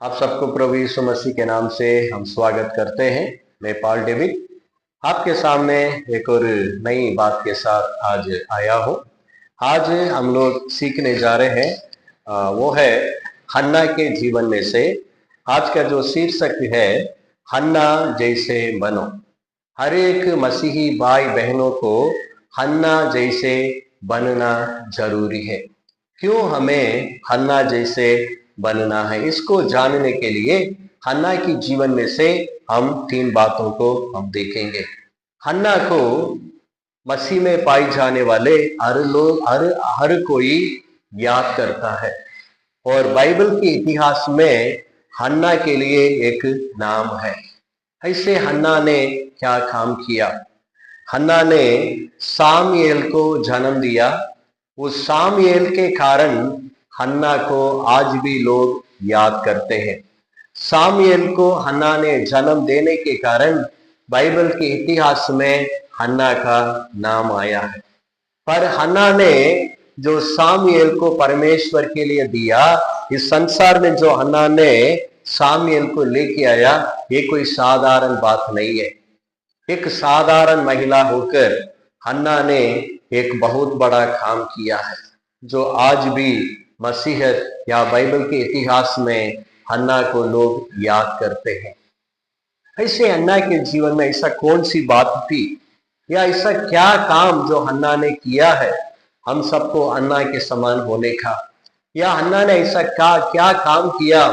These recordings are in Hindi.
आप सबको प्रभु यीशु मसीह के नाम से हम स्वागत करते हैं। मैं पॉल डेविड आपके सामने एक और नई बात के साथ आज आया हूँ। आज हम लोग सीखने जा रहे हैं वो है हन्ना के जीवन में से। आज का जो शीर्षक है, हन्ना जैसे बनो। हर एक मसीही भाई बहनों को हन्ना जैसे बनना जरूरी है। क्यों हमें हन्ना जैसे बनना है, इसको जानने के लिए हन्ना की जीवन में से हम 3 बातों को हम देखेंगे। हन्ना को मसीह में पाई जाने वाले हर कोई याद करता है और बाइबल के इतिहास में हन्ना के लिए एक नाम है। ऐसे हन्ना ने क्या काम किया? हन्ना ने सामुएल को जन्म दिया। उस सामुएल के कारण हन्ना को आज भी लोग याद करते हैं। सामुएल को हन्ना ने जन्म देने के कारण बाइबल के इतिहास में हन्ना का नाम आया है। पर हन्ना ने जो सामुएल को परमेश्वर के लिए दिया, इस संसार में जो हन्ना ने सामुएल को लेके आया, ये कोई साधारण बात नहीं है। एक साधारण महिला होकर हन्ना ने एक बहुत बड़ा काम किया है, जो आज भी मसीहत या बाइबल के इतिहास में हन्ना को लोग याद करते हैं। ऐसे हन्ना के जीवन में ऐसा कौन सी बात थी या ऐसा क्या काम जो हन्ना ने किया है हम सबको हन्ना के समान होने का? या हन्ना ने ऐसा क्या काम किया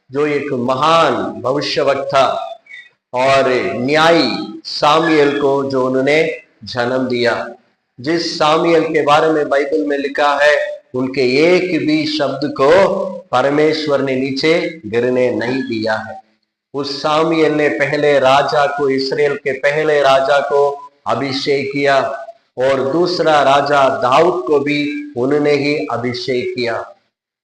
जो एक महान भविष्यवक्ता और न्यायी सामुएल को जो उन्होंने जन्म दिया, जिस सामुएल के बारे में बाइबल में लिखा है, उनके एक भी शब्द को परमेश्वर ने नीचे गिरने नहीं दिया है। उस सामुएल ने पहले राजा को, इस्राएल के पहले राजा को अभिषेक किया और दूसरा राजा दाऊद को भी उन्होंने ही अभिषेक किया।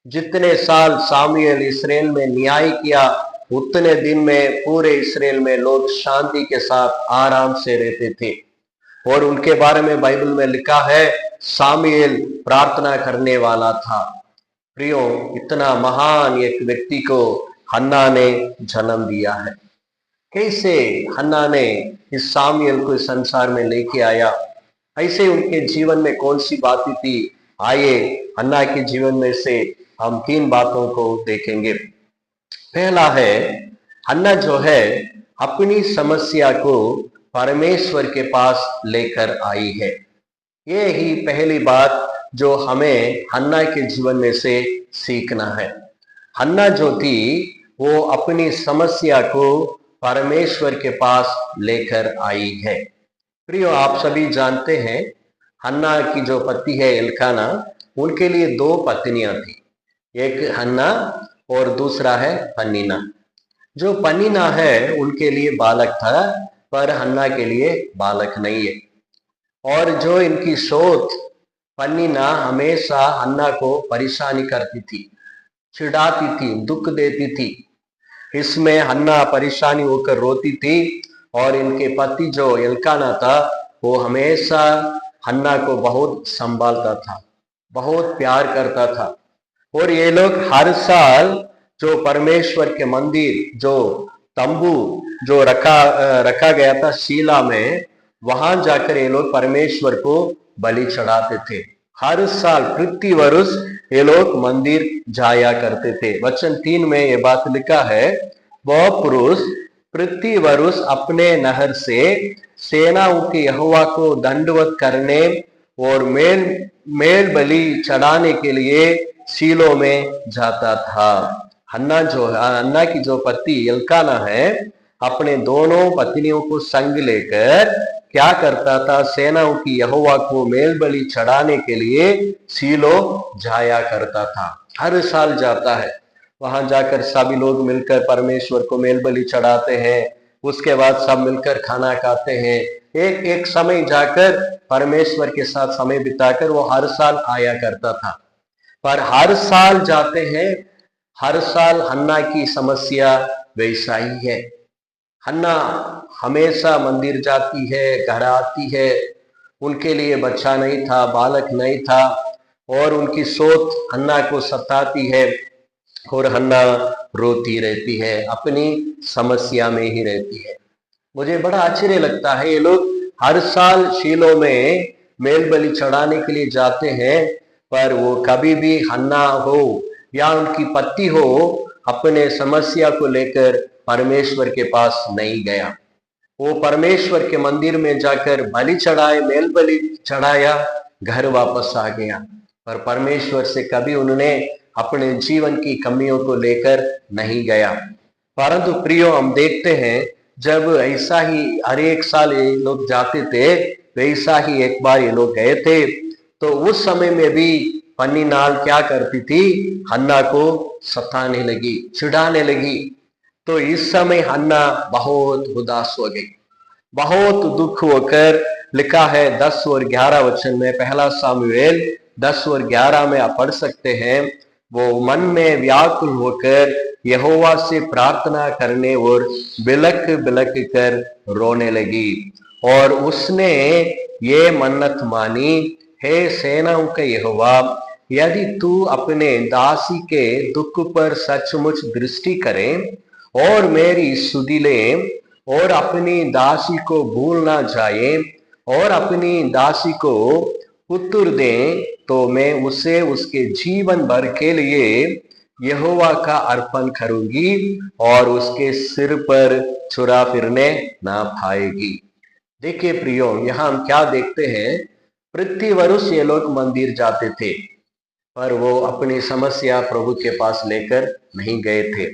जितने साल सामुएल इस्राएल में न्याय किया, उतने दिन में पूरे इस्राएल में लोग शांति के साथ आराम से रहते थे। और उनके बारे में बाइबल में लिखा है, सामुएल प्रार्थना करने वाला था। प्रियो, इतना महान एक व्यक्ति को हन्ना ने जन्म दिया है। कैसे हन्ना ने इस सामुएल को इस संसार में लेके आया? ऐसे उनके जीवन में कौन सी बातें थी? आइए हन्ना के जीवन में से हम 3 बातों को देखेंगे। पहला है, हन्ना जो है अपनी समस्या को परमेश्वर के पास लेकर आई है। ये ही पहली बात जो हमें हन्ना के जीवन में से सीखना है। हन्ना जो थी वो अपनी समस्या को परमेश्वर के पास लेकर आई है। प्रियो, आप सभी जानते हैं हन्ना की जो पति है एल्काना, उनके लिए 2 पत्नियां थी। एक हन्ना और दूसरा है पनीना। जो पनीना है उनके लिए बालक था, पर हन्ना के लिए बालक नहीं है। और जो इनकी सोच, पनीना हमेशा हन्ना को परेशानी करती थी, चिढ़ाती थी, दुख देती थी। इसमें हन्ना परेशानी होकर रोती थी और इनके पति जो एल्काना था वो हमेशा हन्ना को बहुत संभालता था, बहुत प्यार करता था। और ये लोग हर साल जो परमेश्वर के मंदिर, जो तंबू जो रखा गया था शीला में, वहां जाकर ये लोग परमेश्वर को बलि चढ़ाते थे। हर साल प्रति वर्ष ये लोग मंदिर जाया करते थे। वचन 3 में ये बात लिखा है, वह पुरुष प्रति वर्ष अपने नहर से सेनाओं के यहोवा को दंडवत करने और मेल बलि चढ़ाने के लिए शीलो में जाता था। हन्ना की जो पति एल्काना है, अपने दोनों पत्नियों को संग लेकर क्या करता था? सेनाओं की यहोवा को मेल बलि चढ़ाने के लिए शीलो जाया करता था। हर साल जाता है, वहां जाकर सभी लोग मिलकर परमेश्वर को मेल बलि चढ़ाते हैं। उसके बाद सब मिलकर खाना खाते हैं। एक समय जाकर परमेश्वर के साथ समय बिताकर वो हर साल आया करता था। पर हर साल जाते हैं, हर साल हन्ना की समस्या वैसा ही है। हन्ना हमेशा मंदिर जाती है, घर आती है, उनके लिए बच्चा नहीं था, बालक नहीं था, और उनकी सोच हन्ना को सताती है। और हन्ना रोती रहती है, अपनी समस्या में ही रहती है। मुझे बड़ा आश्चर्य लगता है, ये लोग हर साल शीलो में मेल बलि चढ़ाने के लिए जाते हैं, पर वो कभी भी हन्ना हो या उनकी पति हो अपने समस्या को लेकर परमेश्वर के पास नहीं गया। वो परमेश्वर के मंदिर में जाकर बलि चढ़ाए, मेल बलि चढ़ाया, घर वापस आ गया, पर परमेश्वर से कभी उन्होंने अपने जीवन की कमियों को लेकर नहीं गया। परंतु प्रियो, हम देखते हैं जब ऐसा ही हर एक साल ये लोग जाते थे, वैसा ही एक बार ये लोग गए थे, तो उस समय में भी पन्नी नाल क्या करती थी, हन्ना को सताने लगी, चिढ़ाने लगी। तो इस समय हन्ना बहुत उदास हो गई, बहुत दुख होकर, लिखा है 10 और 11 वचन में, पहला सामुएल 10 और 11 में आप पढ़ सकते हैं, वो मन में व्याकुल होकर यहोवा से प्रार्थना करने और बिलक बिलक कर रोने लगी। और उसने ये मन्नत मानी, हे सेनाओं के यहोवा, यदि तू अपने दासी के दुख पर सचमुच दृष्टि करे और मेरी सुधि ले और अपनी दासी को भूल ना जाए और अपनी दासी को पुत्र दे, तो मैं उसे उसके जीवन भर के लिए यहोवा का अर्पण करूंगी और उसके सिर पर छुरा फिरने ना पाएगी। देखिए प्रियो, यहां हम क्या देखते हैं, प्रति वर्ष ये लोग मंदिर जाते थे, पर वो अपनी समस्या प्रभु के पास लेकर नहीं गए थे।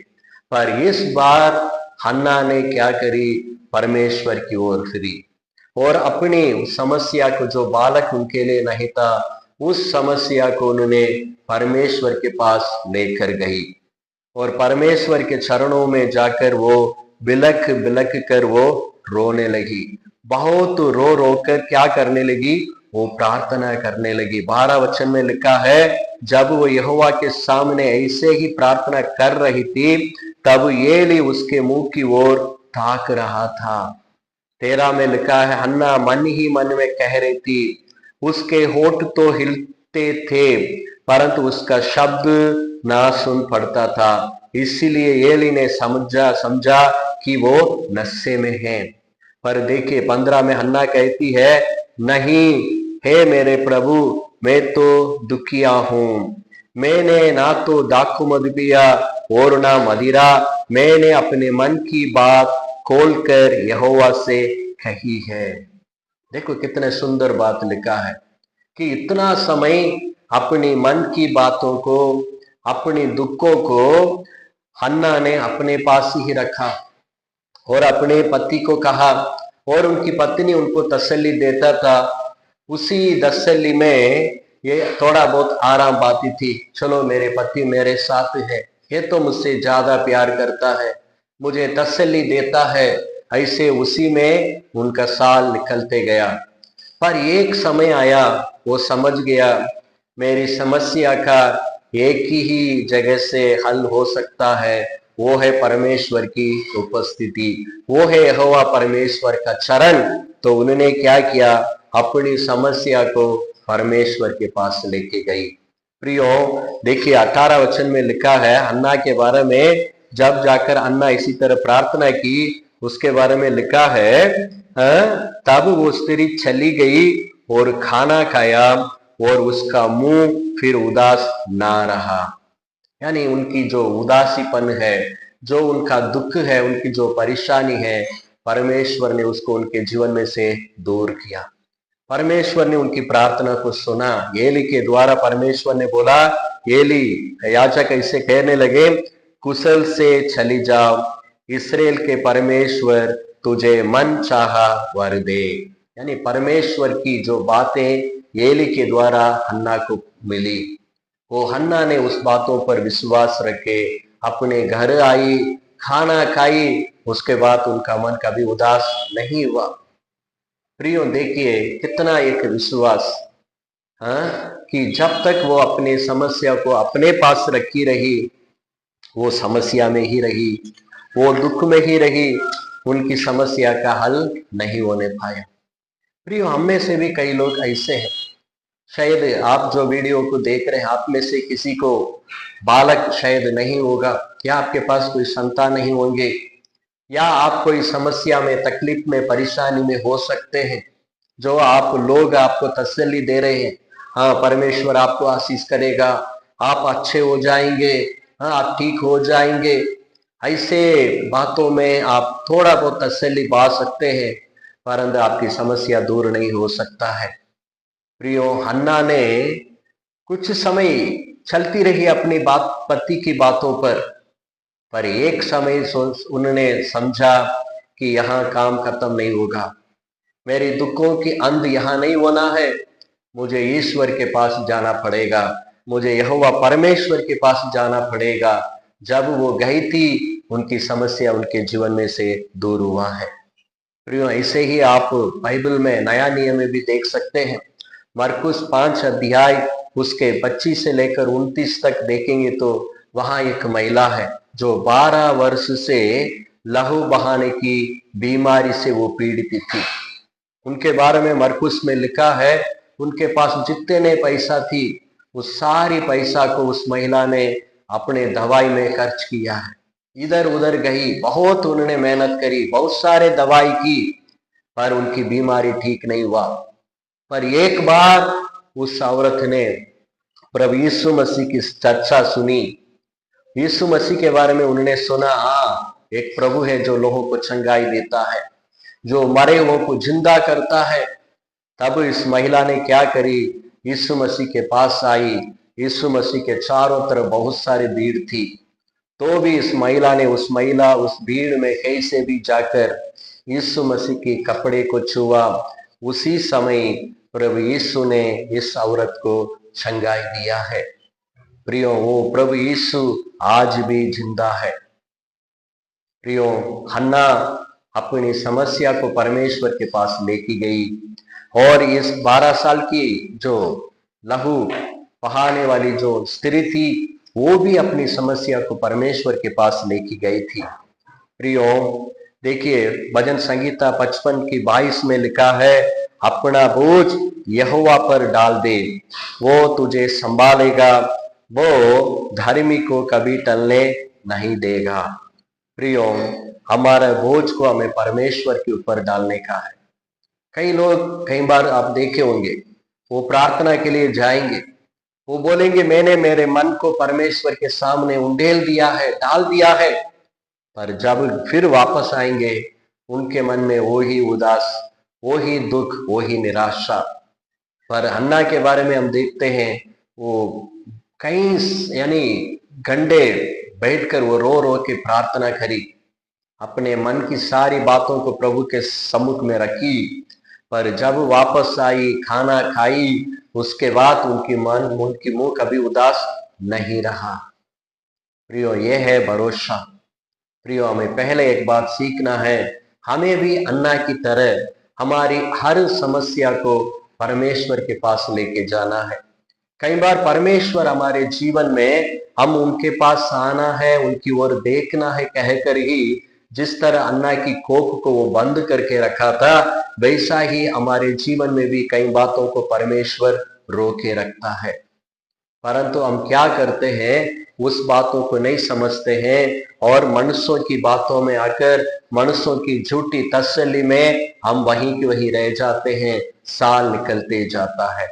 पर इस बार हन्ना ने क्या करी, परमेश्वर की ओर फिरी और अपनी समस्या को, जो बालक उनके लिए नहीं था, उस समस्या को उन्होंने परमेश्वर के पास लेकर गई और परमेश्वर के चरणों में जाकर वो बिलख बिलख कर वो रोने लगी। बहुत रो रो कर क्या करने लगी, वो प्रार्थना करने लगी। 12 वचन में लिखा है, जब वो यहोवा के सामने ऐसे ही प्रार्थना कर रही थी, तब एली उसके मुंह की ओर ताक रहा था। 13 में लिखा है, हन्ना मन ही मन में कह रही थी, उसके होठ तो हिलते थे परंतु उसका शब्द ना सुन पड़ता था, इसीलिए एली ने समझा कि वो नशे में है। पर देखिए 15 में हन्ना कहती है, नहीं हे मेरे प्रभु, मैं तो दुखिया हूं, मैंने ना तो दाखू मद पिया और ना मदिरा, मैंने अपने मन की बात खोलकर यहोवा से कही है। देखो कितने सुंदर बात लिखा है कि इतना समय अपनी मन की बातों को, अपनी दुखों को हन्ना ने अपने पास ही रखा और अपने पति को कहा, और उनकी पत्नी उनको तसल्ली देता था। उसी तसल्ली में ये थोड़ा बहुत आराम पाती थी, चलो मेरे पति मेरे साथ है, ये तो मुझसे ज्यादा प्यार करता है, मुझे तसल्ली देता है। ऐसे उसी में उनका साल निकलते गया। पर एक समय आया, वो समझ गया मेरी समस्या का एक ही जगह से हल हो सकता है, वो है परमेश्वर की उपस्थिति, वो है यहोवा परमेश्वर का चरण। तो उन्होंने क्या किया, अपनी समस्या को परमेश्वर के पास लेके गई। प्रियो देखिए 18 वचन में लिखा है हन्ना के बारे में, जब जाकर हन्ना इसी तरह प्रार्थना की, उसके बारे में लिखा है, तब वो स्त्री चली गई और खाना खाया और उसका मुंह फिर उदास ना रहा। यानी उनकी जो उदासीपन है, जो उनका दुख है, उनकी जो परेशानी है, परमेश्वर ने उसको उनके जीवन में से दूर किया। परमेश्वर ने उनकी प्रार्थना को सुना। एली के द्वारा परमेश्वर ने बोला, एली याजक ऐसे कहने लगे, कुशल से चली जाओ, इस्राएल के परमेश्वर तुझे मन चाहा वर दे। यानी परमेश्वर की जो बातें एली के द्वारा हन्ना को मिली, वो हन्ना ने उस बातों पर विश्वास रखे, अपने घर आई, खाना खाई, उसके बाद उनका मन कभी उदास नहीं हुआ। प्रियो देखिए कितना एक विश्वास, कि जब तक वो अपनी समस्या को अपने पास रखी रही, वो समस्या में ही रही, वो दुख में ही रही, उनकी समस्या का हल नहीं होने पाया। प्रियो हम में से भी कई लोग ऐसे हैं, शायद आप जो वीडियो को देख रहे हैं, आप में से किसी को बालक शायद नहीं होगा, या आपके पास कोई संतान नहीं होंगे, या आप कोई समस्या में, तकलीफ में, परेशानी में हो सकते हैं, जो आप लोग आपको तसल्ली दे रहे हैं, हाँ परमेश्वर आपको आशीष करेगा, आप अच्छे हो जाएंगे, हाँ आप ठीक हो जाएंगे, ऐसे बातों में आप थोड़ा बहुत तसल्ली पा सकते हैं, परंतु आपकी समस्या दूर नहीं हो सकता है। प्रियो, हन्ना ने कुछ समय चलती रही अपनी बात, पति की बातों पर एक समय उन्होंने समझा कि यहाँ काम खत्म नहीं होगा, मेरी दुखों की अंत यहाँ नहीं होना है, मुझे ईश्वर के पास जाना पड़ेगा, मुझे यहोवा परमेश्वर के पास जाना पड़ेगा। जब वो गई थी, उनकी समस्या उनके जीवन में से दूर हुआ है। प्रियो, ऐसे ही आप बाइबल में नया नियम में भी देख सकते हैं। मरकुस 5 अध्याय उसके 25 से लेकर 29 तक देखेंगे तो वहां एक महिला है जो 12 वर्ष से लहू बहाने की बीमारी से वो पीड़ित थी। उनके बारे में मरकुस में लिखा है, उनके पास जितने पैसा थी उस सारी पैसा को उस महिला ने अपने दवाई में खर्च किया है। इधर उधर गई, बहुत उन्होंने मेहनत करी, बहुत सारे दवाई की, पर उनकी बीमारी ठीक नहीं हुआ। पर एक बार उस औरत ने प्रभु यीशु मसीह की चर्चा सुनी, यीशु मसीह के बारे में उन्होंने सुना, हाँ एक प्रभु है जो लोगों को चंगाई देता है, जो मरे हुओं को जिंदा करता है। तब इस महिला ने क्या करी, यीशु मसीह के पास आई। यीशु मसीह के चारों तरफ बहुत सारी भीड़ थी, तो भी इस महिला ने उस भीड़ में कैसे भी जाकर यीशु मसीह के कपड़े को छुआ। उसी समय प्रभु यीशु ने इस औरत को चंगाई दिया है। प्रियो, वो प्रभु यीशु आज भी जिंदा है। प्रियो, हन्ना अपनी समस्या को परमेश्वर के पास लेके गई, और इस 12 साल की जो लहू बहाने वाली जो स्त्री थी, वो भी अपनी समस्या को परमेश्वर के पास लेके गई थी। प्रियो, देखिए भजन संगीता 55 की 22 में लिखा है, अपना बोझ यहोवा पर डाल दे, वो तुझे संभालेगा, वो धर्मी को कभी टलने नहीं देगा। प्रियो, हमारे बोझ को हमें परमेश्वर के ऊपर डालने का है। कई लोग, कई बार आप देखे होंगे, वो प्रार्थना के लिए जाएंगे, वो बोलेंगे मैंने मेरे मन को परमेश्वर के सामने उंडेल दिया है, डाल दिया है, पर जब फिर वापस आएंगे उनके मन में वो ही उदास, वो ही दुख, वो ही निराशा। पर हन्ना के बारे में हम देखते हैं, वो कई घंटे बैठकर वो रो रो के प्रार्थना करी, अपने मन की सारी बातों को प्रभु के सम्मुख में रखी, पर जब वापस आई, खाना खाई, उसके बाद उनकी मुंह कभी उदास नहीं रहा। प्रियो, यह है भरोसा। प्रियो, हमें पहले एक बात सीखना है, हमें भी अन्ना की तरह हमारी हर समस्या को परमेश्वर के पास लेके जाना है। कई बार परमेश्वर हमारे जीवन में, हम उनके पास आना है, उनकी ओर देखना है कहकर ही, जिस तरह अन्ना की कोख को वो बंद करके रखा था, वैसा ही हमारे जीवन में भी कई बातों को परमेश्वर रोके रखता है। परंतु हम क्या करते हैं, उस बातों को नहीं समझते हैं, और मनुष्यों की बातों में आकर, मनुष्यों की झूठी तसल्ली में हम वहीं के वहीं रह जाते हैं, साल निकलते जाता है।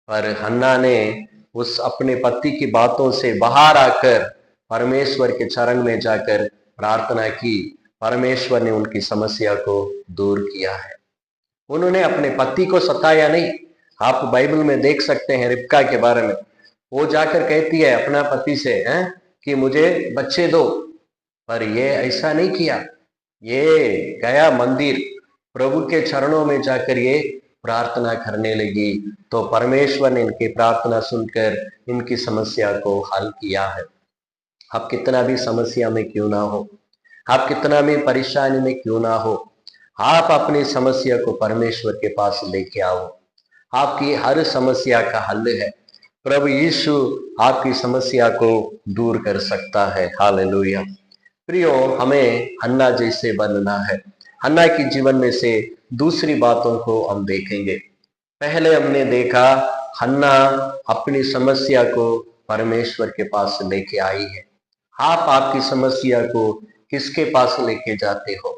पर हन्ना ने उस अपने पति की बातों से बाहर आकर परमेश्वर के चरण में जाकर प्रार्थना की, परमेश्वर ने उनकी समस्या को दूर किया है। उन्होंने अपने पति को सताया नहीं। आप बाइबल में देख सकते हैं रिबका के बारे में, वो जाकर कहती है अपना पति से कि मुझे बच्चे दो, पर ये ऐसा नहीं किया, ये गया मंदिर, प्रभु के चरणों में जाकर ये प्रार्थना करने लगी, तो परमेश्वर ने इनकी प्रार्थना सुनकर इनकी समस्या को हल किया है। आप कितना भी समस्या में क्यों ना हो, आप कितना भी परेशानी में क्यों ना हो, आप अपनी समस्या को परमेश्वर के पास लेके आओ। आपकी हर समस्या का हल है, प्रभु यीशु आपकी समस्या को दूर कर सकता है। हालेलुया। प्रियो, हमें हन्ना जैसे बनना है। हन्ना के जीवन में से दूसरी बातों को हम देखेंगे। पहले हमने देखा हन्ना अपनी समस्या को परमेश्वर के पास लेके आई है। आप आपकी समस्या को किसके पास लेके जाते हो?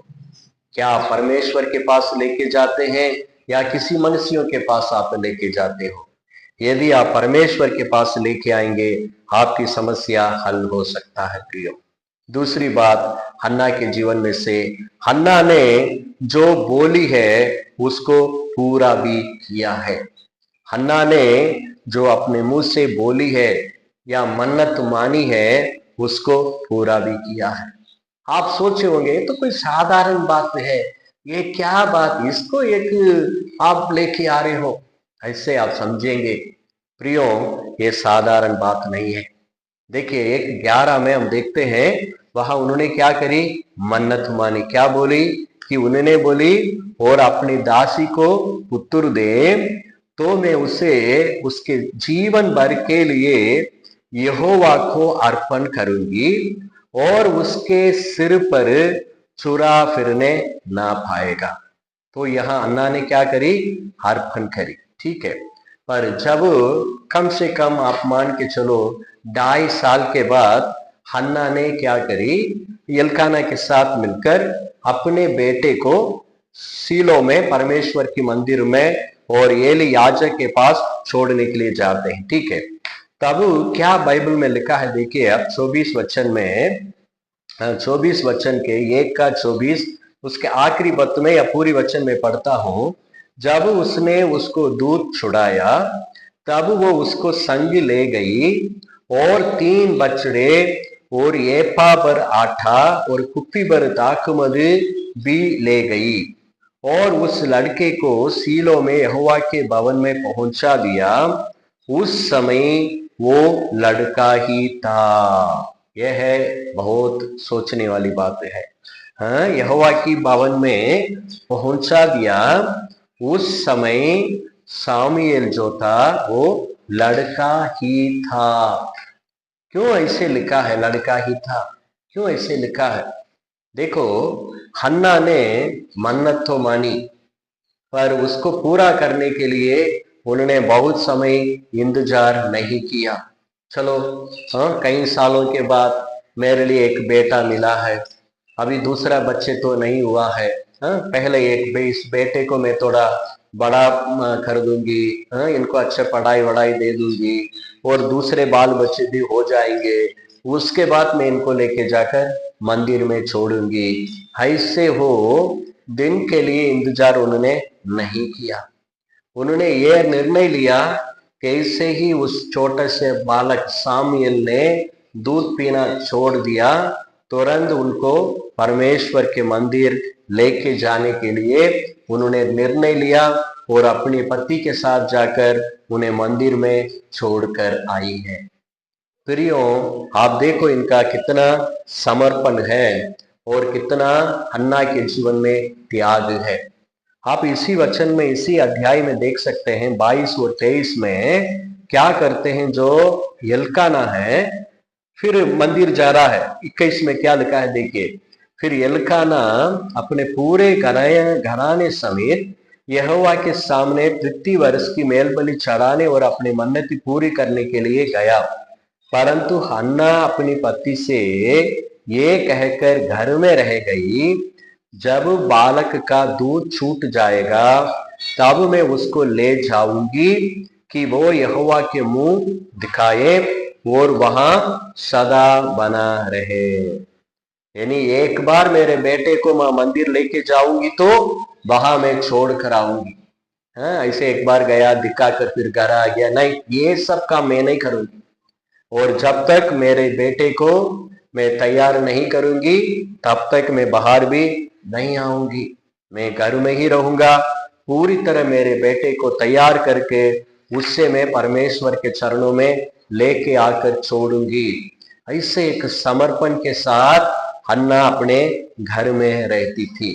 क्या परमेश्वर के पास लेके जाते हैं या किसी मनुष्यों के पास आप लेके जाते हो? यदि आप परमेश्वर के पास लेके आएंगे, आपकी समस्या हल हो सकता है प्रियो। दूसरी बात, हन्ना के जीवन में से हन्ना ने जो बोली है उसको पूरा भी किया है। हन्ना ने जो अपने मुंह से बोली है या मन्नत मानी है उसको पूरा भी किया है। आप सोचे होंगे तो कोई साधारण बात है, ये क्या बात, इसको एक आप लेके आ रहे हो, ऐसे आप समझेंगे। प्रियो, ये साधारण बात नहीं है। देखिए 1:11 में हम देखते हैं वहां उन्होंने क्या करी, मन्नत मानी। क्या बोली कि उन्होंने बोली, और अपनी दासी को पुत्र दे तो मैं उसे उसके जीवन भर के लिए यहोवा को अर्पण करूंगी और उसके सिर पर चुरा फिरने ना पाएगा। तो यहां अन्ना ने क्या करी, अर्पण करी, ठीक है। पर जब कम से कम आप मान के चलो 2.5 साल के बाद हन्ना ने क्या करी, एल्काना के साथ मिलकर अपने बेटे को सीलो में परमेश्वर की मंदिर में और एली याजक के पास छोड़ने के लिए जाते हैं, ठीक है। तब क्या बाइबल में लिखा है, देखिए अब 24 वचन में, 24 वचन के 1 का 24 उसके आखिरी पद में या पूरी वचन में पढ़ता हूं। जब उसने उसको दूध छुड़ाया तब वो उसको संग ले गई और 3 बछड़े और एपा भर आटा और कुप्पी भर दाखमद भी ले गई और उस लड़के को सीलो में यहोवा के भवन में पहुंचा दिया। उस समय वो लड़का ही था। यह है बहुत सोचने वाली बात है। हाँ, यहोवा की भवन में पहुंचा दिया। उस समय सामुएल जो था वो लड़का ही था। क्यों ऐसे लिखा है लड़का ही था? क्यों ऐसे लिखा है? देखो, हन्ना ने मन्नत तो मानी पर उसको पूरा करने के लिए उन्होंने बहुत समय इंतजार नहीं किया। चलो, हाँ, कई सालों के बाद मेरे लिए एक बेटा मिला है, अभी दूसरा बच्चे तो नहीं हुआ है। हाँ, पहले इस बेटे को मैं थोड़ा बड़ा कर दूंगी, हाँ, इनको अच्छे पढ़ाई वढ़ाई दे दूंगी और दूसरे बाल बच्चे भी हो जाएंगे, उसके बाद मैं इनको लेके जाकर मंदिर में छोड़ूंगी। ऐसे हो दिन के लिए इंतजार उन्होंने नहीं किया। उन्होंने यह निर्णय लिया कि ऐसे ही उस छोटे से बालक सामुएल ने दूध पीना छोड़ दिया, तुरंत उनको परमेश्वर के मंदिर लेके जाने के लिए उन्होंने निर्णय लिया और अपने पति के साथ जाकर उन्हें मंदिर में छोड़कर आई है। प्रियो, आप देखो इनका कितना समर्पण है और कितना हन्ना के जीवन में त्याग है। आप इसी वचन में, इसी अध्याय में देख सकते हैं 22 और 23 में क्या करते हैं जो एल्काना है, फिर मंदिर जा रहा है। 21 में क्या लिखा है देखिए, फिर एल्काना अपने पूरे घराने समेत यहोवा के सामने प्रति वर्ष की मेलबलि चढ़ाने और अपनी मन्नती पूरी करने के लिए गया। परंतु हन्ना अपनी पति से ये कहकर घर में रह गई, जब बालक का दूध छूट जाएगा तब मैं उसको ले जाऊंगी कि वो यहोवा के मुंह दिखाए और वहां सदा बना रहे। यानी एक बार मेरे बेटे को मैं मंदिर लेके जाऊंगी तो वहां मैं छोड़ कर आऊंगी। हाँ, ऐसे एक बार गया दिखा कर फिर घर आ गया, नहीं, ये सब काम मैं नहीं करूंगी। और जब तक मेरे बेटे को मैं तैयार नहीं करूंगी तब तक मैं बाहर भी नहीं आऊंगी, मैं घर में ही रहूंगा। पूरी तरह मेरे बेटे को तैयार करके उससे मैं परमेश्वर के चरणों में लेके आकर छोड़ूंगी। ऐसे एक समर्पण के साथ हन्ना अपने घर में रहती थी।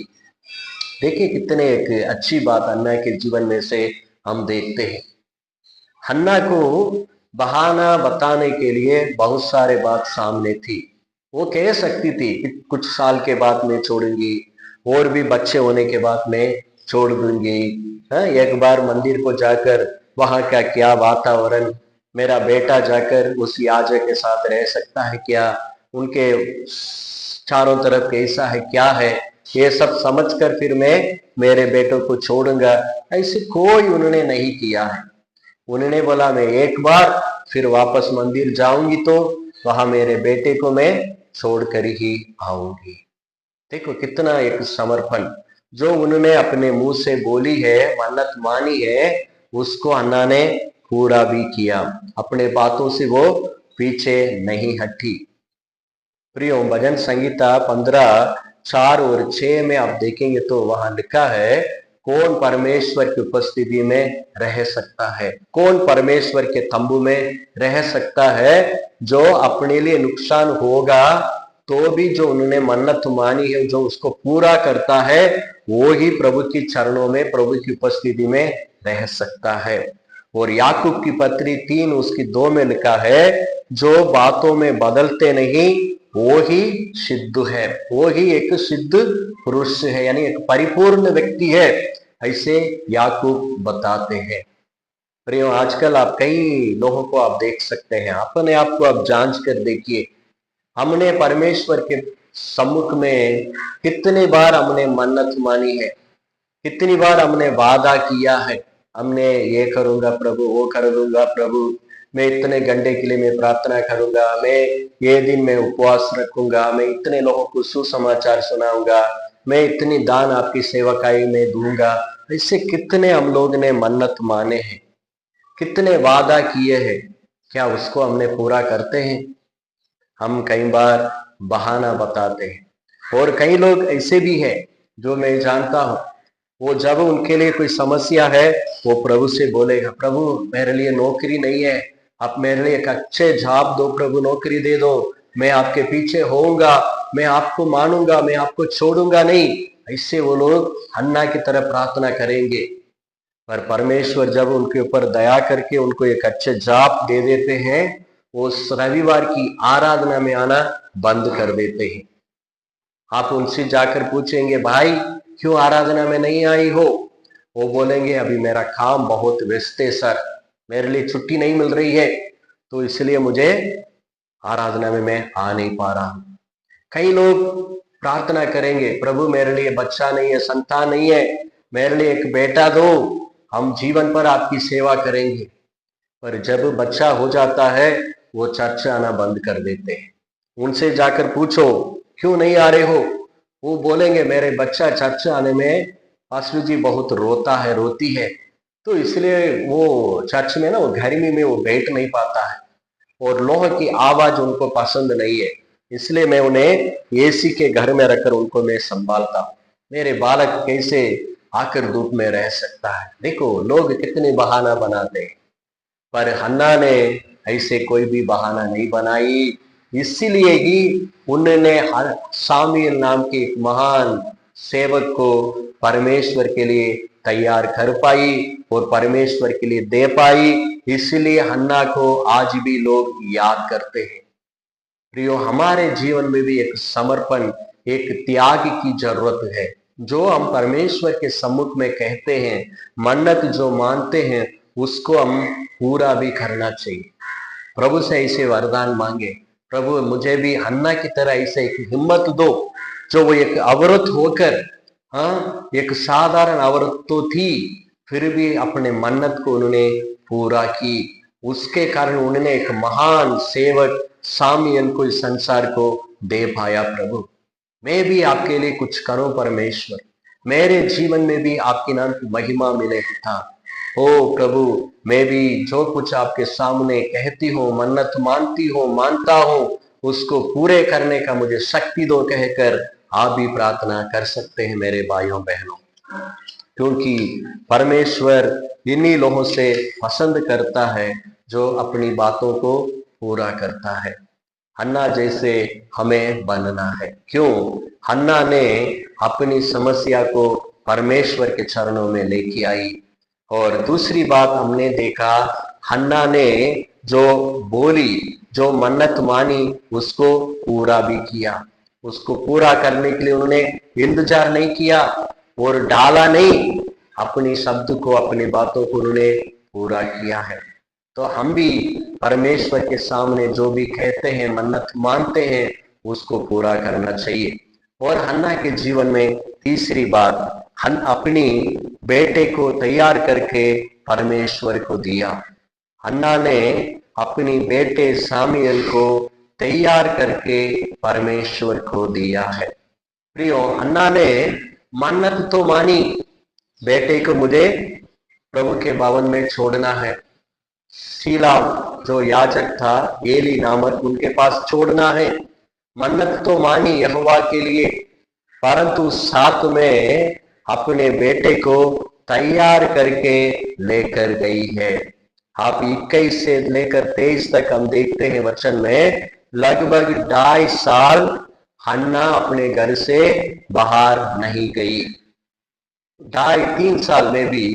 देखिए कितने एक अच्छी बात हन्ना के जीवन में से हम देखते हैं। हन्ना को बहाना बताने के लिए बहुत सारे बात सामने थी। वो कह सकती थी कि कुछ साल के बाद मैं छोड़ूंगी और भी बच्चे होने के बाद मैं छोड़ दूंगी। हाँ, एक बार मंदिर को जाकर वहां का क्या वातावरण, मेरा बेटा जाकर उस याजक के साथ रह सकता है क्या, उनके चारों तरफ कैसा है क्या है, ये सब समझकर फिर मैं मेरे बेटों को छोड़ूंगा, ऐसे कोई उन्होंने नहीं किया है। उन्होंने बोला मैं एक बार फिर वापस मंदिर जाऊंगी तो वहां मेरे बेटे को मैं छोड़कर ही आऊंगी। देखो कितना एक समर्पण, जो उन्होंने अपने मुंह से बोली है, मन्नत मानी है, उसको हन्ना ने पूरा भी किया, अपने बातों से वो पीछे नहीं हटी। प्रियो, भजन संगीता 15:4 और 6 में आप देखेंगे तो वहां लिखा है, कौन परमेश्वर की उपस्थिति में रह सकता है, कौन परमेश्वर के तंबू में रह सकता है। जो अपने लिए नुकसान होगा तो भी जो उन्होंने मन्नत मानी है, जो उसको पूरा करता है, वो ही प्रभु की चरणों में, प्रभु की उपस्थिति में रह सकता है। और याकूब की पत्री 3:2 में लिखा है, जो बातों में बदलते नहीं वो ही सिद्ध है, वो ही एक सिद्ध पुरुष है, यानी एक परिपूर्ण व्यक्ति है, ऐसे याकूब बताते हैं। प्रियो, आजकल आप कई लोगों को आप देख सकते हैं, अपने आप को आप जांच कर देखिए, हमने परमेश्वर के सम्मुख में कितनी बार हमने मन्नत मानी है, कितनी बार हमने वादा किया है, हमने ये करूंगा प्रभु, वो कर दूंगा प्रभु, मैं इतने घंटे के लिए मैं प्रार्थना करूंगा, मैं ये दिन में उपवास रखूंगा, मैं इतने लोगों को सुसमाचार सुनाऊंगा, मैं इतनी दान आपकी सेवकाई में दूंगा। इससे कितने हम लोग ने मन्नत माने हैं, कितने वादा किए हैं, क्या उसको हमने पूरा करते हैं? हम कई बार बहाना बताते हैं। और कई लोग ऐसे भी हैं जो मैं जानता हूं, वो जब उनके लिए कोई समस्या है वो प्रभु से बोलेगा, प्रभु मेरे लिए नौकरी नहीं है, आप मेरे लिए एक अच्छे जॉब दो प्रभु, नौकरी दे दो, मैं आपके पीछे होऊंगा, मैं आपको मानूंगा, मैं आपको छोड़ूंगा नहीं। ऐसे वो लोग हन्ना की तरह प्रार्थना करेंगे। पर परमेश्वर जब उनके ऊपर दया करके उनको एक अच्छे जॉब दे देते हैं, वो रविवार की आराधना में आना बंद कर देते हैं। आप उनसे जाकर पूछेंगे, भाई क्यों आराधना में नहीं आई हो? वो बोलेंगे, अभी मेरा काम बहुत व्यस्त है सर, मेरे लिए छुट्टी नहीं मिल रही है, तो इसलिए मुझे आराधना में मैं आ नहीं पा रहा हूं। कई लोग प्रार्थना करेंगे, प्रभु मेरे लिए बच्चा नहीं है, संतान नहीं है, मेरे लिए एक बेटा दो, हम जीवन पर आपकी सेवा करेंगे। पर जब बच्चा हो जाता है वो चर्च आना बंद कर देते हैं। उनसे जाकर पूछो क्यों नहीं आ रहे हो? वो बोलेंगे, मेरे बच्चा चर्च आने में पास्टर जी बहुत रोता है, रोती है, तो इसलिए वो चर्च में ना, वो गर्मी में वो बैठ नहीं पाता है, और लोह की आवाज उनको पसंद नहीं है, इसलिए मैं उन्हें एसी के घर में रखकर उनको मैं संभालता हूँ। मेरे बालक कैसे आकर धूप में रह सकता है? देखो लोग कितने बहाना बनाते हैं, पर हन्ना ने ऐसे कोई भी बहाना नहीं बनाई। इसीलिए ही उन्होंने सामुएल नाम के एक महान सेवक को परमेश्वर के लिए तैयार कर पाई और परमेश्वर के लिए दे पाई। इसलिए हन्ना को आज भी लोग याद करते हैं। प्रियो, हमारे जीवन में भी एक समर्पण, एक त्याग की जरूरत है। जो हम परमेश्वर के सम्मुख में कहते हैं, मन्नत जो मानते हैं, उसको हम पूरा भी करना चाहिए। प्रभु से ऐसे वरदान मांगे, प्रभु मुझे भी हन्ना की तरह ऐसे एक हिम्मत दो, जो वो एक अवरुद्ध होकर, हाँ एक साधारण अवरुद्ध तो थी, फिर भी अपने मन्नत को उन्होंने पूरा की। उसके कारण उन्होंने एक महान सेवक सामुएल को इस संसार को दे पाया। प्रभु मैं भी आपके लिए कुछ करूं परमेश्वर, मेरे जीवन में भी आपके नाम की महिमा मिले पिता। ओ प्रभु, मैं भी जो कुछ आपके सामने कहती हूँ, मन्नत मानती हूँ, मानता हूँ, उसको पूरे करने का मुझे शक्ति दो कहकर आप भी प्रार्थना कर सकते हैं मेरे भाइयों बहनों। क्योंकि परमेश्वर इन्हीं लोगों से पसंद करता है जो अपनी बातों को पूरा करता है। हन्ना जैसे हमें बनना है। क्यों? हन्ना ने अपनी समस्या को परमेश्वर के चरणों में लेके आई। और दूसरी बात हमने देखा, हन्ना ने जो बोली, जो मन्नत मानी, उसको पूरा भी किया। उसको पूरा करने के लिए उन्होंने इंतजार नहीं किया, और डाला नहीं, अपनी शब्द को, अपनी बातों को उन्होंने पूरा किया है। तो हम भी परमेश्वर के सामने जो भी कहते हैं, मन्नत मानते हैं, उसको पूरा करना चाहिए। और हन्ना के जीवन में तीसरी बात, अपनी बेटे को तैयार करके परमेश्वर को दिया। हन्ना ने अपनी बेटे सामुएल को तैयार करके परमेश्वर को दिया है। प्रियो, हन्ना ने मन्नत तो मानी, बेटे को मुझे प्रभु के भवन में छोड़ना है, शीला जो याजक था एली नामक, उनके पास छोड़ना है। मन्नत तो मानी यहोवा के लिए, परंतु साथ में अपने बेटे को तैयार करके लेकर गई है। आप 21 से लेकर 23 तक हम देखते हैं वचन में, लगभग 2.5 साल हन्ना अपने घर से बाहर नहीं गई। 2.5-3 साल में भी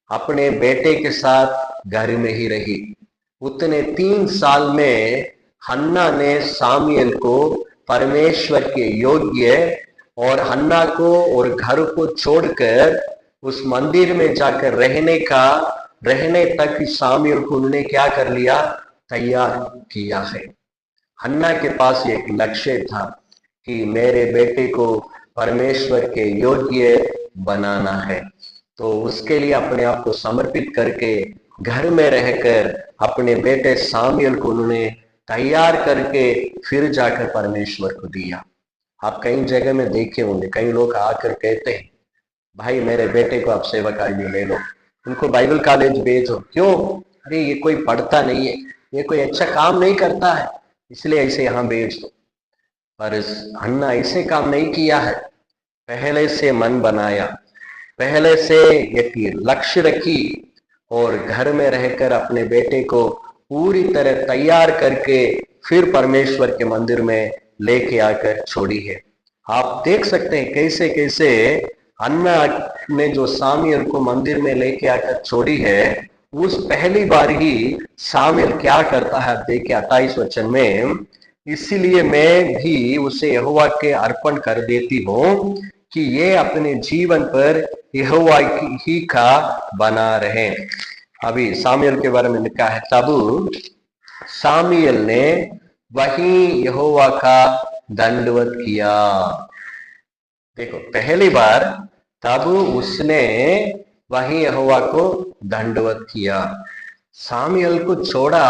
अपने बेटे के साथ घर में ही रही। उतने 3 साल में हन्ना ने सामुएल को परमेश्वर के योग्य और हन्ना को और घर को छोड़कर उस मंदिर में जाकर रहने तक सामुएल को उन्होंने क्या कर लिया, तैयार किया है। हन्ना के पास एक लक्ष्य था कि मेरे बेटे को परमेश्वर के योग्य बनाना है। तो उसके लिए अपने आप को समर्पित करके घर में रहकर अपने बेटे सामुएल को उन्होंने तैयार करके फिर जाकर परमेश्वर को दिया। आप कई जगह में देखे होंगे, कई लोग आकर कहते हैं, भाई मेरे बेटे को आप सेवकाई में ले लो, उनको बाइबल कॉलेज भेजो। क्यों? अरे ये कोई पढ़ता नहीं है, ये कोई अच्छा काम नहीं करता है, इसलिए ऐसे यहाँ भेज दो। पर हन्ना ऐसे काम नहीं किया है। पहले से मन बनाया, पहले से एक लक्ष्य रखी और घर में रहकर अपने बेटे को पूरी तरह तैयार करके फिर परमेश्वर के मंदिर में लेके आकर छोड़ी है। आप देख सकते हैं कैसे कैसे हन्ना ने जो सामुएल को मंदिर में लेके आकर छोड़ी है, उस पहली बार ही सामुएल क्या करता है देखिए 28 वचन में, इसीलिए मैं भी उसे यहोवा के अर्पण कर देती हूँ कि ये अपने जीवन पर यहोवा ही का बना रहे। अभी सामुएल के बारे में लिखा है, तब सामुएल ने वही यहोवा का दंडवत किया। देखो, पहली बार तब उसने वही यहोवा को दंडवत किया। सामुएल को छोड़ा,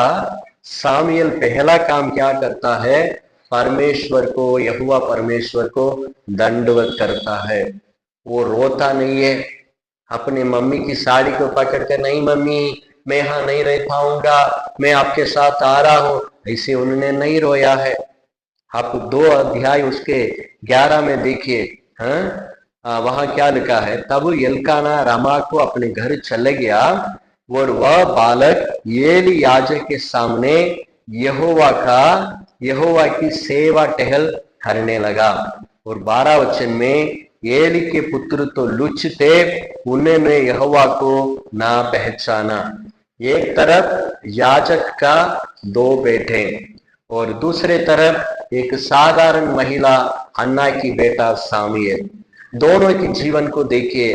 सामुएल पहला काम क्या करता है, परमेश्वर को, यहोवा परमेश्वर को दंडवत करता है। वो रोता नहीं है, अपनी मम्मी की साड़ी को पकड़ कर, नहीं मम्मी मैं यहाँ नहीं रह पाऊंगा, मैं आपके साथ आ रहा हूं, ऐसे उन्होंने नहीं रोया है। आप 2 अध्याय उसके 11 में देखिए, वहां क्या लिखा है, तब एल्काना रामा को अपने घर चले गया और वह बालक एली याजक के सामने यहोवा की सेवा टहल करने लगा। और 12 वचन में, एली के पुत्र तो लुच्च थे, उन्होंने यहोवा को ना पहचाना। एक तरफ याजक का 2 बेटे और दूसरे तरफ एक साधारण महिला हन्ना की बेटा सामुएल। दोनों के जीवन को देखिए।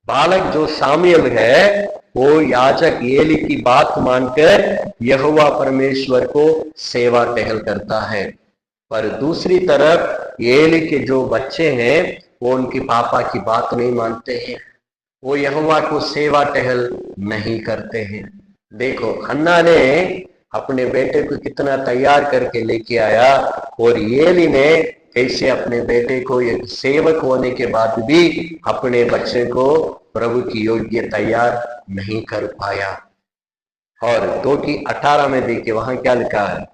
बालक जो सामुएल है वो याजक एली की बात मानकर यहोवा परमेश्वर को सेवा टहल करता है, पर दूसरी तरफ एली के जो बच्चे हैं वो उनके पापा की बात नहीं मानते हैं, वो यहोवा को सेवा टहल नहीं करते हैं। देखो, हन्ना ने अपने बेटे को कितना तैयार करके लेके आया और एली ने कैसे अपने बेटे को एक सेवक होने के बाद भी अपने बच्चे को प्रभु की योग्य तैयार नहीं कर पाया। और 2:18 में देखिए, वहां क्या लिखा है,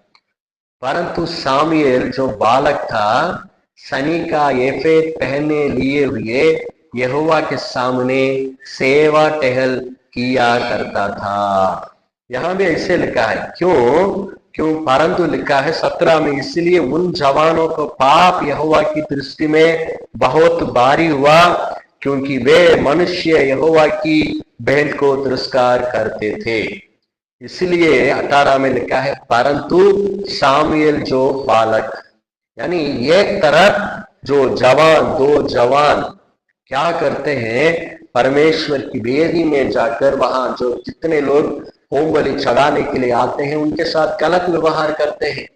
परंतु सामुएल जो बालक था सनी का एफेद पहने लिए हुए यहोवा के सामने सेवा टहल किया करता था। यहां भी ऐसे लिखा है, क्यों परंतु लिखा है 17 में, इसलिए उन जवानों को पाप यहोवा की दृष्टि में बहुत भारी हुआ, क्योंकि वे मनुष्य यहोवा की भेंट को तिरस्कार करते थे। इसलिए 18 में लिखा है, परंतु सामुएल जो बालक, यानी एक तरफ जो जवान, 2 जवान क्या करते हैं, परमेश्वर की वेदी में जाकर वहां जो जितने लोग होम बलि चढ़ाने के लिए आते हैं उनके साथ गलत व्यवहार करते हैं।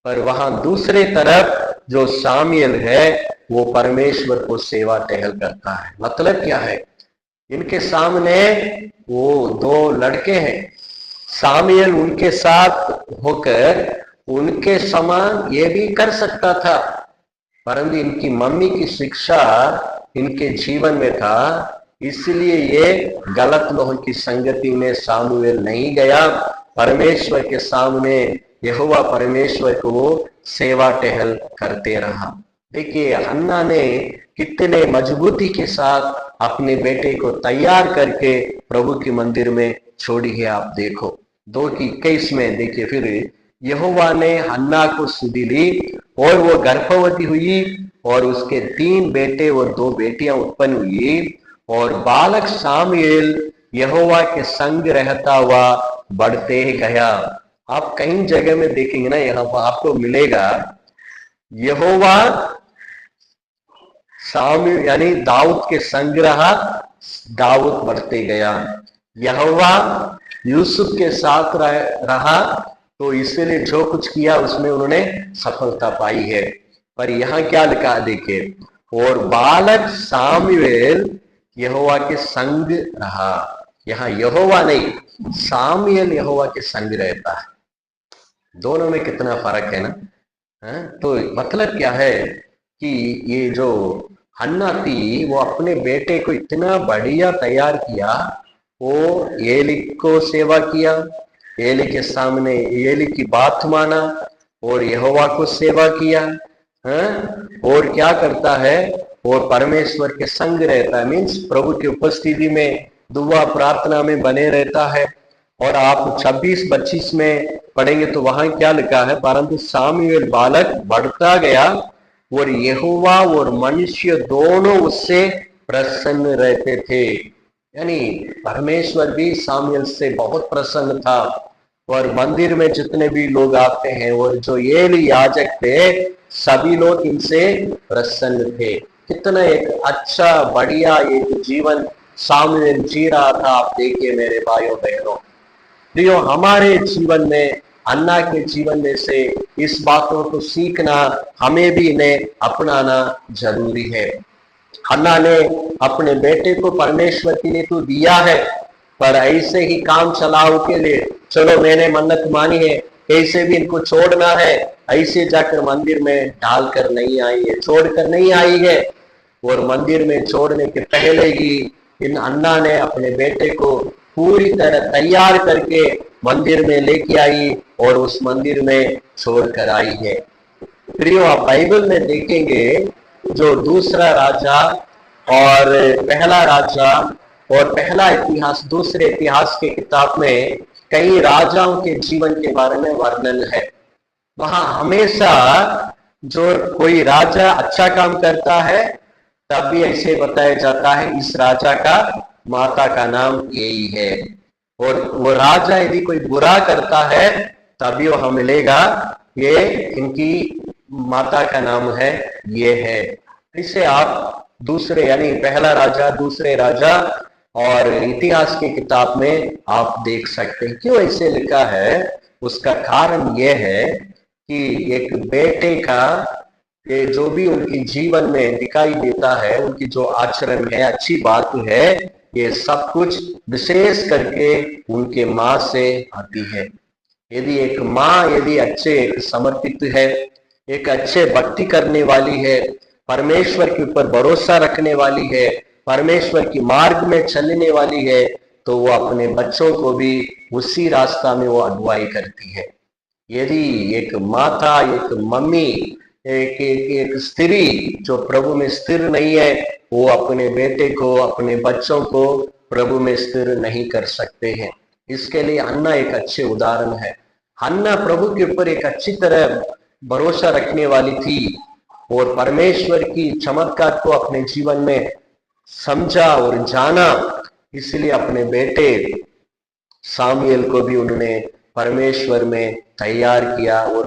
पर वहां दूसरे तरफ जो शामिल है वो परमेश्वर को सेवा टहल करता है। मतलब क्या है, इनके सामने वो दो लड़के हैं, शामिल उनके साथ होकर उनके समान ये भी कर सकता था, परंतु इनकी मम्मी की शिक्षा इनके जीवन में था, इसलिए ये गलत लोगों की संगति में सामुएल नहीं गया। परमेश्वर के सामने यहोवा परमेश्वर को वो सेवा टहल करते रहा। देखिए हन्ना ने कितने मजबूती के साथ अपने बेटे को तैयार करके प्रभु के मंदिर में छोड़ी है। आप देखो 2:21 में देखिए, फिर यहोवा ने हन्ना को सुधि ली और वो गर्भवती हुई और उसके 3 बेटे और 2 बेटियां उत्पन्न हुई, और बालक सामुएल यहोवा के संग रहता हुआ बढ़ते गया। आप कई जगह में देखेंगे ना, यहाँ पर आपको मिलेगा यहोवा सामुएल यानी दाऊद के संग रहा, दाऊद बढ़ते गया। यहोवा यूसुफ के साथ रहा, तो इसलिए जो कुछ किया उसमें उन्होंने सफलता पाई है। पर यहाँ क्या लिखा देखिए, और बालक सामुएल यहोवा के संग रहा। यहाँ यहोवा नहीं, सामुएल यहोवा के संग रहता है। दोनों में कितना फर्क है ना। तो मतलब क्या है कि ये जो हन्ना थी वो अपने बेटे को इतना बढ़िया तैयार किया, वो एली को सेवा किया, एली के सामने एली की बात माना और यहोवा को सेवा किया। और क्या करता है, और परमेश्वर के संग रहता है, मीन्स प्रभु की उपस्थिति में दुआ प्रार्थना में बने रहता है। और आप 26-25 में पढ़ेंगे तो वहां क्या लिखा है, परंतु सामुएल बालक बढ़ता गया और यहोवा और मनुष्य दोनों उससे प्रसन्न रहते थे। यानी परमेश्वर भी सामुएल से बहुत प्रसन्न था, और मंदिर में जितने भी लोग आते हैं और जो एली याजक थे सभी लोग इनसे प्रसन्न थे। कितना एक अच्छा बढ़िया एक जीवन सामुएल जी रहा था। आप देखिए मेरे भाइयों बहनों, प्रियो, हमारे जीवन में अन्ना के जीवन में से इस बातों को सीखना, हमें भी इन्हें अपनाना जरूरी है। हन्ना ने अपने बेटे को परमेश्वर के लिए तो दिया है, पर ऐसे ही काम चलाओ के लिए, चलो मैंने मन्नत मानी है कैसे भी इनको छोड़ना है, ऐसे जाकर मंदिर में डालकर नहीं आई है, छोड़कर नहीं आई है। और मंदिर में छोड़ने के पहले ही इन अन्ना ने अपने बेटे को पूरी तरह तैयार करके मंदिर में लेके आई और उस मंदिर में छोड़कर आई है। प्रियो, आप बाइबल में देखेंगे जो दूसरा राजा और पहला राजा और पहला इतिहास, दूसरे इतिहास के किताब में कई राजाओं के जीवन के बारे में वर्णन है। वहां हमेशा जो कोई राजा अच्छा काम करता है तब भी ऐसे बताया जाता है इस राजा का माता का नाम यही है, और वो राजा यदि कोई बुरा करता है तभी वहां मिलेगा ये इनकी माता का नाम है, ये है। इसे आप दूसरे यानी पहला राजा, दूसरे राजा और इतिहास की किताब में आप देख सकते हैं। क्यों ऐसे लिखा है, उसका कारण यह है कि एक बेटे का ये जो भी उनके जीवन में दिखाई देता है, उनकी जो आचरण है, अच्छी बात है, ये सब कुछ विशेष करके उनके माँ से आती है। यदि एक माँ यदि अच्छे एक समर्पित है, एक अच्छे भक्ति करने वाली है, परमेश्वर के ऊपर भरोसा रखने वाली है, परमेश्वर की मार्ग में चलने वाली है, तो वो अपने बच्चों को भी उसी रास्ता में वो अगुवाई करती है। यदि एक माता, एक मम्मी, एक स्त्री जो प्रभु में स्थिर नहीं है, वो अपने बेटे को, अपने बच्चों को प्रभु में स्थिर नहीं कर सकते हैं। इसके लिए हन्ना एक अच्छे उदाहरण है। हन्ना प्रभु के ऊपर एक अच्छी तरह भरोसा रखने वाली थी और परमेश्वर की चमत्कार को अपने जीवन में समझा और जाना, इसलिए अपने बेटे सामुएल को भी उन्होंने परमेश्वर में तैयार किया और